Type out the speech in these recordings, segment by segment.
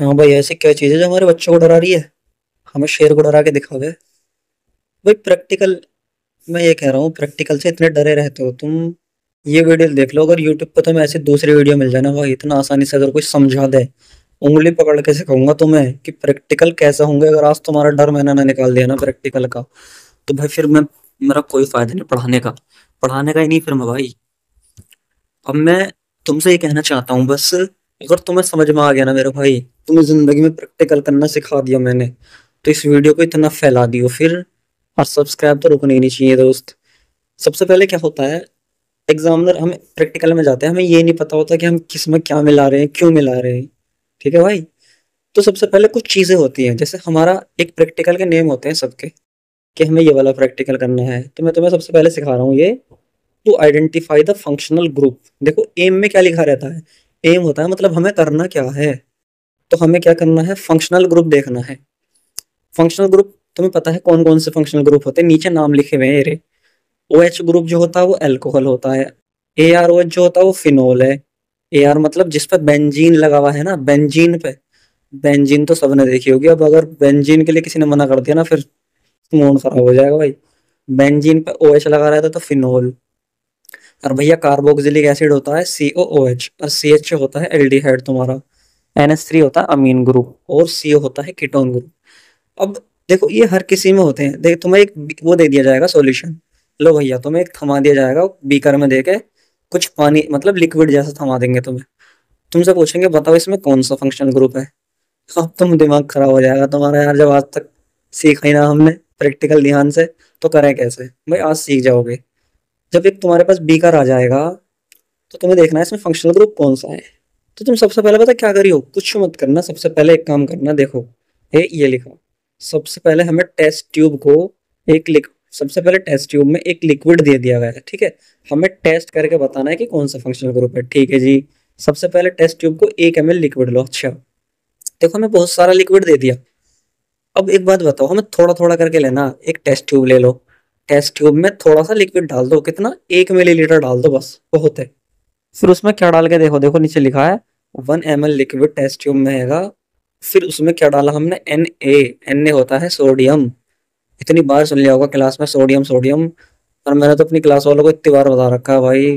हाँ भाई, ऐसी क्या चीज है जो हमारे बच्चों को डरा रही है? हमें शेर को डरा के दिखाओगे? भाई प्रैक्टिकल, मैं ये कह रहा हूँ, प्रैक्टिकल से इतने डरे रहते हो तुम। ये वीडियो देख लो, अगर यूट्यूब पे तुम्हें ऐसी दूसरी वीडियो मिल जाए ना भाई, इतना आसानी से अगर कोई समझा दे, उंगली पकड़ के सिखाऊंगा तुम्हें कि प्रैक्टिकल कैसे होंगे। अगर आज तुम्हारा डर मैंने ना निकाल दिया ना प्रैक्टिकल का, तो भाई फिर मैं, मेरा कोई फायदा नहीं पढ़ाने का। पढ़ाने का ही नहीं फिर मैं भाई। अब मैं तुमसे ये कहना चाहता हूँ बस, अगर तुम्हें समझ में आ गया ना मेरे भाई, तुम्हें जिंदगी में प्रैक्टिकल करना सिखा दिया मैंने, तो इस वीडियो को इतना फैला दियो फिर। और सब्सक्राइब तो रुकना ही नहीं चाहिए दोस्त। सबसे पहले क्या होता है, एग्जामिनर, हम प्रैक्टिकल में जाते हैं, हमें ये नहीं पता होता कि हम किस में क्या मिला रहे हैं, क्यों मिला रहे हैं। ठीक है भाई? तो सबसे पहले कुछ चीजें होती हैं, जैसे हमारा एक प्रैक्टिकल के नेम होते हैं सबके, कि हमें ये वाला प्रैक्टिकल करना है, तो मैं तुम्हें सबसे पहले सिखा रहा हूँ ये, to identify the functional group. देखो एम में क्या लिखा रहता है, एम होता है मतलब हमें करना क्या है। तो हमें क्या करना है, फंक्शनल ग्रुप देखना है। फंक्शनल ग्रुप तुम्हें पता है कौन कौन से फंक्शनल ग्रुप होते हैं, नीचे नाम लिखे हुए हैं ये। ओ एच ग्रुप जो होता है वो अल्कोहल होता है। ए आर ओ एच जो होता है वो फिनोल है। ए आर मतलब जिस पे बेंजीन लगा हुआ है ना, बेंजीन पे, बेंजीन तो सबने देखी होगी। अब अगर बेंजीन के लिए किसी ने मना कर दिया ना, फिर मूड खराब हो जाएगा भाई। बेंजीन पे ओ एच लगा रहता है तो फिनोल। और भैया कार्बोक्सिलिक एसिड होता है COOH, और CH होता है एल्डिहाइड तुम्हारा। NH3 होता है अमीन ग्रुप, और CO होता है कीटोन ग्रुप। अब देखो ये हर किसी में होते हैं। देख तुम्हें एक वो दे दिया जाएगा सॉल्यूशन, लो भैया तुम्हें एक थमा दिया जाएगा बीकर में देके, कुछ पानी मतलब लिक्विड जैसा थमा देंगे तुम्हें। तुमसे पूछेंगे बताओ इसमें कौन सा फंक्शनल ग्रुप है। अब तुम, दिमाग खराब हो जाएगा तुम्हारा यार, जब आज तक सीखा ही ना हमने प्रैक्टिकल ध्यान से, तो करें कैसे भाई, आज सीख जाओगे। जब एक तुम्हारे पास बीकर आ जाएगा, तो तुम्हें देखना है इसमें फंक्शनल ग्रुप कौन सा है। तो तुम सबसे पहले पता क्या करियो, कुछ मत करना, सबसे पहले एक काम करना, देखो ये लिखा। सबसे पहले हमें टेस्ट ट्यूब को, एक लिक सबसे पहले टेस्ट ट्यूब में एक लिक्विड दे दिया गया है, ठीक है। हमें टेस्ट करके बताना है कि कौन सा फंक्शनल ग्रुप है, ठीक है जी। सबसे पहले टेस्ट ट्यूब को 1 ml लिक्विड लो। अच्छा, देखो हमें बहुत सारा लिक्विड दे दिया। अब एक बात बताओ, हमें थोड़ा थोड़ा करके लेना। एक टेस्ट ट्यूब ले लो, टेस्ट ट्यूब में थोड़ा सा लिक्विड डाल दो, कितना, 1 मिलीलीटर डाल दो बस, बहुत है। फिर उसमें क्या डाल के देखो, देखो नीचे लिखा है 1 ml लिक्विड टेस्ट ट्यूब में हैगा। फिर उसमें क्या डाला हमने, Na होता है सोडियम। इतनी बार सुन लिया होगा क्लास में, सोडियम सोडियम। और मैंने तो अपनी क्लास वालों को इतनी बार बता रखा है भाई,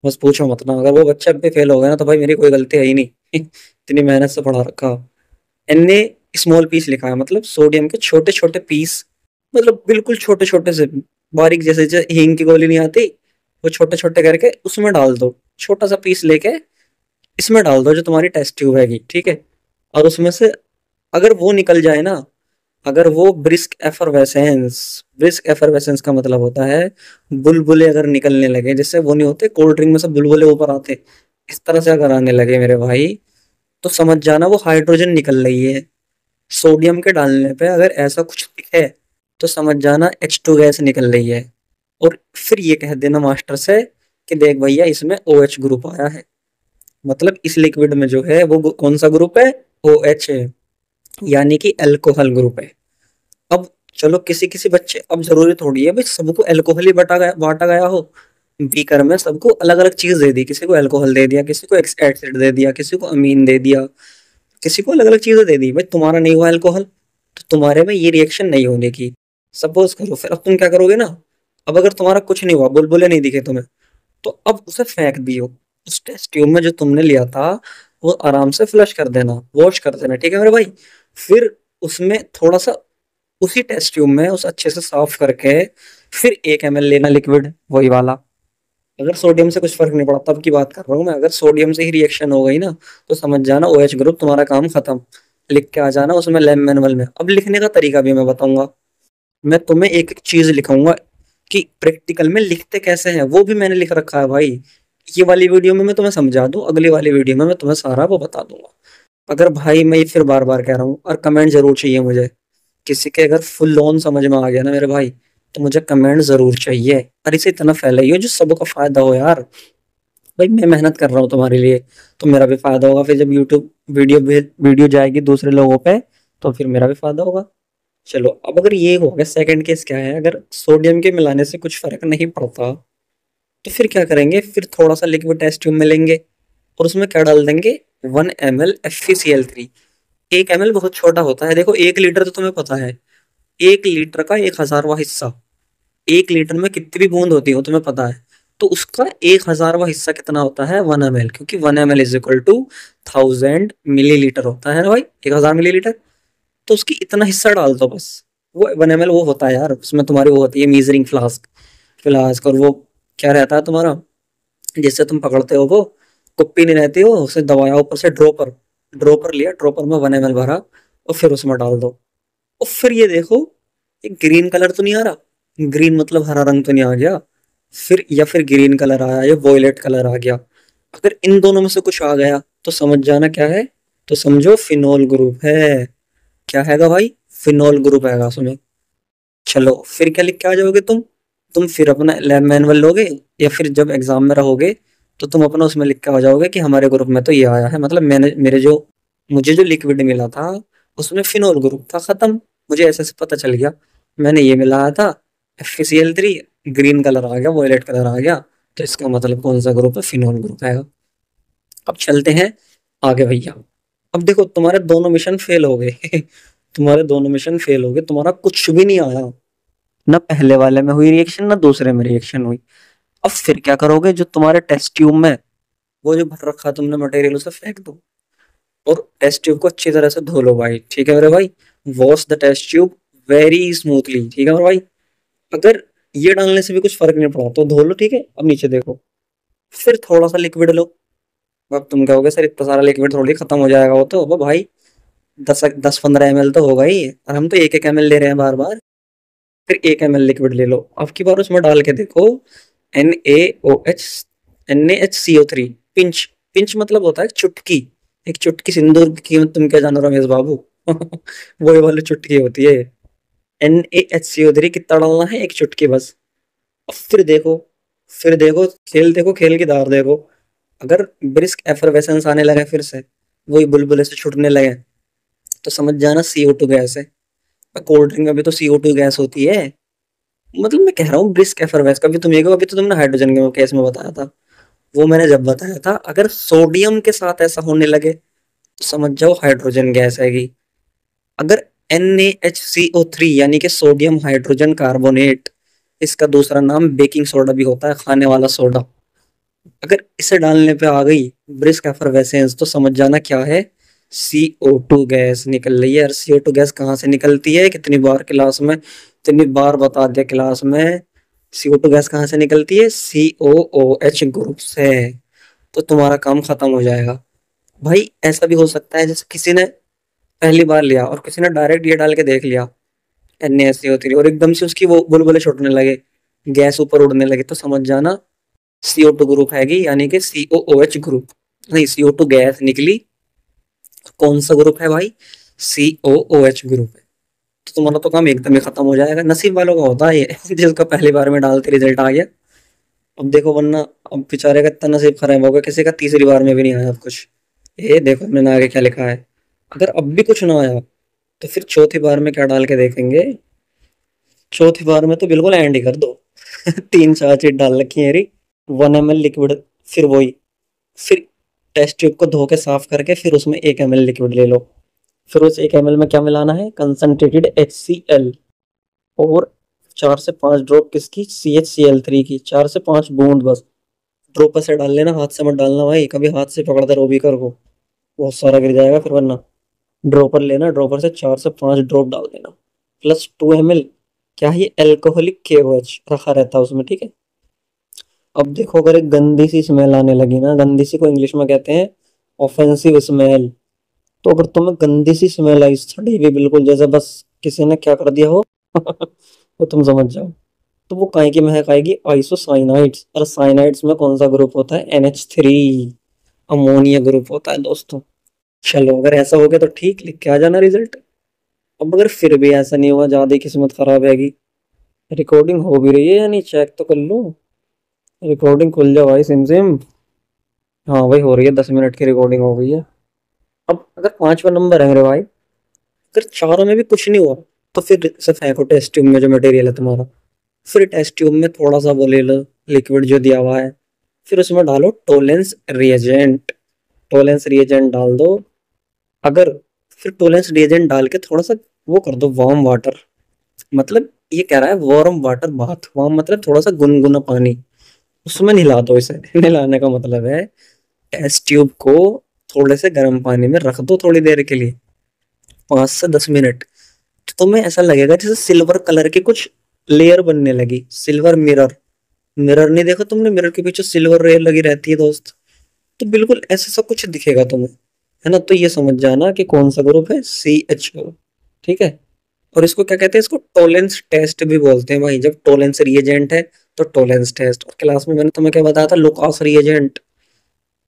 बस पूछो मत ना। अगर वो बच्चा भी फेल हो गया ना, तो भाई मेरी कोई गलती है ही नहीं। इतनी मेहनत से पढ़ा रखा। Na स्मॉल पीस लिखा है, मतलब सोडियम के छोटे छोटे पीस, मतलब बिल्कुल छोटे छोटे से, बारीक, जैसे जैसे हींग की गोली नहीं आती, वो छोटे छोटे करके उसमें डाल दो। छोटा सा पीस लेके इसमें डाल दो जो तुम्हारी टेस्ट ट्यूब हैगी, ठीक है। और उसमें से अगर वो निकल जाए ना, अगर वो ब्रिस्क एफरवेसेंस, ब्रिस्क एफरवेसेंस का मतलब होता है बुलबुले अगर निकलने लगे, जैसे वो नहीं होते कोल्ड ड्रिंक में से बुलबुले ऊपर आते, इस तरह से अगर आने लगे मेरे भाई, तो समझ जाना वो हाइड्रोजन निकल रही है। सोडियम के डालने पे अगर ऐसा कुछ दिखे, तो समझ जाना H2 गैस निकल रही है। और फिर ये कह देना मास्टर से कि देख भैया इसमें OH ग्रुप आया है, मतलब इस लिक्विड में जो है वो कौन सा ग्रुप है, OH है, यानी कि अल्कोहल ग्रुप है। अब चलो किसी किसी बच्चे, अब जरूरी थोड़ी है भाई सबको अल्कोहल ही बांटा गया हो। बीकर में सबको अलग अलग चीज दे दी, किसी को अल्कोहल दे दिया, किसी को एसिड दे दिया, किसी को अमीन दे दिया, किसी को अलग अलग चीजें दे दी। भाई तुम्हारा नहीं हुआ अल्कोहल, तो तुम्हारे में ये रिएक्शन नहीं होने की। सपोज करो, फिर अब तुम क्या करोगे ना, अब अगर तुम्हारा कुछ नहीं हुआ, बुलबुले नहीं दिखे तुम्हें, तो अब उसे फेंक दियो। उस टेस्ट ट्यूब में जो तुमने लिया था, वो आराम से फ्लश कर देना, वॉश कर देना, ठीक है मेरे भाई। फिर उसमें थोड़ा सा, उसी टेस्ट ट्यूब में उस अच्छे से साफ करके, फिर 1 ml लेना लिक्विड, वही वाला। अगर सोडियम से कुछ फर्क नहीं पड़ा, तब की बात कर रहा हूँ मैं, अगर सोडियम से ही रिएक्शन हो गई ना, तो समझ जाना OH ग्रुप, तुम्हारा काम खत्म। लिख के आ जाना उसमें लैब मैनुअल में। अब लिखने का तरीका भी मैं बताऊंगा, मैं तुम्हें एक एक चीज लिखाऊंगा कि प्रैक्टिकल में लिखते कैसे हैं, वो भी मैंने लिख रखा है भाई। ये वाली वीडियो में मैं तुम्हें समझा दूं, अगली वाली वीडियो में मैं तुम्हें सारा वो बता दूंगा। अगर भाई, मैं ये फिर बार बार कह रहा हूँ, और कमेंट जरूर चाहिए मुझे। किसी के अगर फुल ऑन समझ में आ गया ना मेरे भाई, तो मुझे कमेंट जरूर चाहिए। और इसे इतना फैलाइए जो सबको फायदा हो यार। भाई मैं मेहनत कर रहा हूँ तुम्हारे लिए, तो मेरा भी फायदा होगा। फिर जब यूट्यूब वीडियो जाएगी दूसरे लोगों पे, तो फिर मेरा भी फायदा होगा। चलो, अब अगर ये हो गया, सेकंड केस क्या है, अगर सोडियम के मिलाने से कुछ फर्क नहीं पड़ता, तो फिर क्या करेंगे, फिर थोड़ा सा लिक्विड टेस्ट ट्यूब में लेंगे, और उसमें क्या डाल देंगे, 1 ml FeCl3। 1 ml बहुत छोटा होता है। देखो 1 लीटर तो तुम्हें पता है, 1 लीटर का 1,000वां हिस्सा, 1 लीटर में कितनी भी बूंद होती हो तुम्हें पता है। तो उसका 1,000वां हिस्सा कितना होता है, 1 ml, क्योंकि 1 ml is equal to 1000 millilitre होता है ना भाई, 1,000 मिलीलीटर। तो उसकी इतना हिस्सा डाल दो बस। वो 1 ml वो होता है यार, उसमें तुम्हारी वो होती है मीजरिंग फ्लास्क, फ्लास्क। और वो क्या रहता है तुम्हारा, जिससे तुम पकड़ते हो वो कुप्पी नहीं रहती हो, उसे दबाया ऊपर से ड्रॉपर, ड्रॉपर लिया, ड्रॉपर में 1 ml भरा और फिर उसमें डाल दो। और फिर ये देखो, ये ग्रीन कलर तो नहीं आ रहा, ग्रीन मतलब हरा रंग तो नहीं आ गया, फिर या फिर ग्रीन कलर आया या वॉयलेट कलर आ गया। अगर इन दोनों में से कुछ आ गया तो समझ जाना क्या है, तो समझो फिनोल ग्रुप है। क्या हैगा भाई, फिनोल ग्रुप हैगा उसमें। चलो फिर क्या लिख के आ जाओगे तुम फिर अपना लैब मैनुअल लोगे, या फिर जब एग्जाम में रहोगे तो तुम अपना उसमें लिख के आ जाओगे कि हमारे ग्रुप में तो ये आया है, मतलब मैंने मेरे जो मुझे जो लिक्विड मिला था उसमें फिनोल ग्रुप था, खत्म। मुझे ऐसे से पता चल गया, मैंने ये मिलाया था FeCl3, ग्रीन कलर आ गया, वॉयलेट कलर आ गया, तो इसका मतलब कौन सा ग्रुप है, फिनोल ग्रुप है। अब चलते हैं आगे भैया। अब देखो तुम्हारे दोनों मिशन फेल हो गए तुम्हारे दोनों मिशन फेल हो गए, तुम्हारा कुछ भी नहीं आया, ना पहले वाले में हुई रिएक्शन ना दूसरे में रिएक्शन हुई। अब फिर क्या करोगे, जो तुम्हारे टेस्ट ट्यूब में वो जो भर रखा तुमने मटेरियल उसे फेंक दो, और टेस्ट ट्यूब को अच्छी तरह से धो लो भाई, ठीक है मेरे भाई। Wash the test tube very smoothly, ठीक है मेरे भाई। अगर ये डालने से भी कुछ फर्क नहीं पड़ा तो धो लो, ठीक है। अब नीचे देखो, फिर थोड़ा सा लिक्विड लो। अब तुम कहोगे सर इतना सारा लिक्विड थोड़ी खत्म हो जाएगा, वो तो वो भाई 10-15 ml तो होगा ही, और हम तो 1-1 ml ले रहे हैं बार बार। फिर 1 ml लिक्विड ले लो, अब की बार उसमें डाल के देखो NaOH NaHCO3, पिंच, पिंच मतलब होता है चुटकी, एक चुटकी सिंदूर की कीमत तुम क्या जानो रमेश बाबू वही वाली चुटकी होती है। NaHCO3 कितना डालना है, एक चुटकी बस। अब फिर देखो खेल, देखो खेल की धार देखो। अगर ब्रिस्क एफरवेसेंस आने लगे, फिर से वही बुलबुले से छूटने लगे, तो समझ जाना CO2 गैस है। कोल्ड ड्रिंक में भी तो CO2 गैस होती है। मतलब मैं कह रहा हूँ ब्रिस्क एफरवेस, कभी तुम ये कहो, अभी तो तुमने हाइड्रोजन के केस में बताया था, वो मैंने जब बताया था, अगर सोडियम के साथ ऐसा होने लगे तो समझ जाओ हाइड्रोजन गैस हैगी। अगर NaHCO3 यानी कि सोडियम हाइड्रोजन कार्बोनेट, इसका दूसरा नाम बेकिंग सोडा भी होता है, खाने वाला सोडा, अगर इसे डालने पे आ गई ब्रिस्क एफरवेसेंस तो समझ जाना क्या है, CO2 गैस निकल रही है। और CO2 गैस कहाँ से निकलती है, कितनी बार क्लास में, इतनी बार बता दिया क्लास में, CO2 गैस कहाँ से निकलती है, COOH ग्रुप से। तो तुम्हारा काम खत्म हो जाएगा भाई। ऐसा भी हो सकता है जैसे किसी ने पहली बार लिया और किसी ने डायरेक्ट ये डाल के देख लिया NaCO3, और एकदम से उसकी वो बुलबुले छूटने लगे, गैस ऊपर उड़ने लगे, तो समझ जाना CO2 ग्रुप हैगी, यानी कि COOH ग्रुप, नहीं CO2 गैस निकली। कौन सा ग्रुप है भाई, COOH ग्रुप है। तो तुम्हारा तो काम एकदम ही खत्म हो जाएगा, नसीब वालों का होता है ये जिसका पहली बार में डालते रिजल्ट आ गया। अब देखो, वरना अब बेचारे का इतना नसीब खराब होगा, किसी का तीसरी बार में भी नहीं आया अब कुछ। ये देखो मैंने आगे क्या लिखा है, अगर अब भी कुछ ना आया तो फिर चौथी बार में क्या डाल के देखेंगे। चौथी बार में तो बिल्कुल एंड ही कर दो 3-4 चीज डाल रखी है री, 1 ml लिक्विड, फिर वही, फिर टेस्ट ट्यूब को धो के साफ करके फिर उसमें 1 ml लिक्विड ले लो। फिर उस 1 ml में क्या मिलाना है, कंसंट्रेटेड HCl, और 4 से 5 ड्रॉप किसकी, CHCl3 की, 4 से 5 बूंद बस। ड्रॉपर से डाल लेना, हाथ से मत डालना भाई, कभी हाथ से पकड़ता रहो भी कर को, बहुत सारा गिर जाएगा फिर वरना। ड्रॉपर लेना, ड्रॉपर से 4 से 5 ड्रॉप डाल देना, +2 ml, क्या है ये, एल्कोहलिक KOH रखा रहता है उसमें, ठीक है। अब देखो अगर एक गंदी सी स्मेल आने लगी ना, गंदी सी को इंग्लिश में कहते हैं ऑफेंसिव स्मेल, तो अगर तुम्हें गंदी सी स्मेल आई, सड़ी हुई बिल्कुल, जैसे बस किसी ने क्या कर दिया हो तो तुम समझ जाओ, तो वो काहे की महक आएगी, आइसोसाइनाइड्स। और साइनाइड्स में कौन सा ग्रुप होता है, NH3, अमोनिया ग्रुप होता है दोस्तों। चलो अगर ऐसा हो गया तो ठीक, लिख के आ जाना रिजल्ट। अब अगर फिर भी ऐसा नहीं हुआ, ज्यादा ही किस्मत खराब हैगी, रिकॉर्डिंग हो भी रही है या नहीं चेक तो कर लो, रिकॉर्डिंग खुल जाओ भाई सिम सिम। हाँ भाई हो रही है, 10 मिनट की रिकॉर्डिंग हो गई है। अब अगर पांचवा नंबर है मेरे भाई, अगर चारों में भी कुछ नहीं हुआ तो फिर से फेंको टेस्ट ट्यूब में जो मटेरियल है तुम्हारा, फिर टेस्ट ट्यूब में थोड़ा सा वो ले लो लिक्विड जो दिया हुआ है, फिर उसमें डालो टोलेंस रिएजेंट, टोलेंस रिएजेंट डाल दो। अगर फिर टोलेंस रिएजेंट डाल के थोड़ा सा वो कर दो वार्म वाटर, मतलब ये कह रहा है वार्म वाटर बाथ, वार्म मतलब थोड़ा सा गुनगुना पानी, उसमें नहला दो इसे। नहलाने का मतलब है टेस्ट ट्यूब को थोड़े से गर्म पानी में रख दो थोड़ी देर के लिए, 5 से 10 मिनट। तो तुम्हें ऐसा लगेगा जैसे सिल्वर कलर की कुछ लेयर बनने लगी, सिल्वर मिरर। मिरर नहीं देखा तुमने, मिरर के पीछे सिल्वर रेयर लगी रहती है दोस्त, तो बिल्कुल ऐसा सा कुछ दिखेगा तुम्हें, है ना। तो ये समझ जाना कि कौन सा ग्रुप है, CHO। ठीक है। और इसको क्या कहते हैं, इसको टोलेंस टेस्ट भी बोलते हैं भाई। जब टोलेंस रिएजेंट है तो टोलेंस टेस्ट। और क्लास में मैंने तुम्हें क्या बताया था, लुकास रिएजेंट।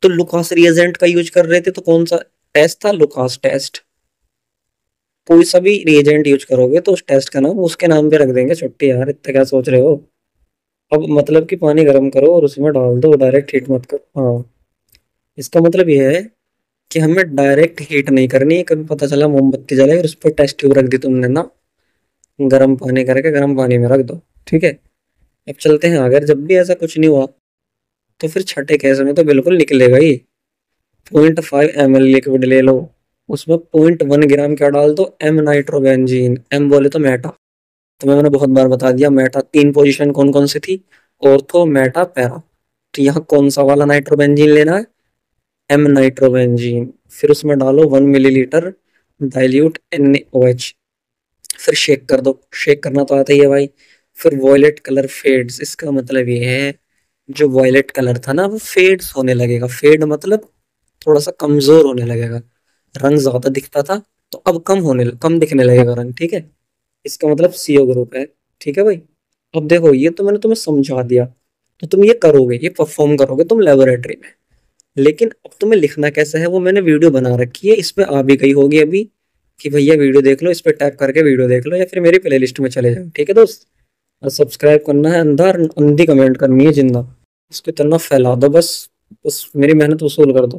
तो लुकास रिएजेंट का यूज कर रहे थे, तो कौन सा टेस्ट था, लुकास टेस्ट। कोई सा भी रिएजेंट यूज करोगे तो उस टेस्ट का नाम उसके नाम पे रख देंगे। छुट्टी यार, इतना क्या सोच रहे हो। अब मतलब कि पानी गर्म करो और उसमें डाल दो, डायरेक्ट हीट मत करो। हाँ, इसका मतलब ये है कि हमें डायरेक्ट हीट नहीं करनी है। कभी पता चला मोमबत्ती जलाई और उस पर टेस्ट ट्यूब रख दी तुमने ना, गर्म पानी करके गर्म पानी में रख दो। ठीक है। अब चलते हैं, अगर जब भी ऐसा कुछ नहीं हुआ तो फिर छठे केस में तो बिल्कुल निकलेगा ही। 0.5 ml लिक्विड ले लो, उसमें 0.1 ग्राम क्या डाल दो, एम नाइट्रोबेंजीन। एम बोले तो मेटा, तुम्हें मैंने बहुत बार बता दिया मेटा तीन पोजीशन कौन कौन सी थी, ऑर्थो मेटा पैरा। तो यहाँ कौन सा वाला नाइट्रोबेंजीन लेना है, एम नाइट्रोबेंजीन। फिर उसमें डालो 1 मिलीलीटर डाइल्यूट NaOH। फिर शेक कर दो, शेक करना तो आता ही है भाई। फिर वॉयलेट कलर फेड्स, इसका मतलब ये है जो वॉयलेट कलर था ना वो फेड्स होने लगेगा। फेड मतलब थोड़ा सा कमजोर होने लगेगा। रंग ज्यादा दिखता था तो अब कम दिखने लगेगा रंग। ठीक है। इसका मतलब CO ग्रुप है। ठीक है भाई। अब देखो, ये तो मैंने तुम्हें समझा दिया, तो तुम ये करोगे, ये परफॉर्म करोगे तुम लेबोरेटरी में। लेकिन अब तुम्हें लिखना कैसे है वो मैंने वीडियो बना रखी है, इस पे आ भी गई होगी अभी कि भैया वीडियो देख लो, इस पे टैप करके वीडियो देख लो, या फिर मेरी प्लेलिस्ट में चले जाओ। ठीक है दोस्त। और सब्सक्राइब करना है अंधा, और अंधी कमेंट करनी है जिंदा। इसको इतना फैला दो बस, मेरी मेहनत वसूल कर दो।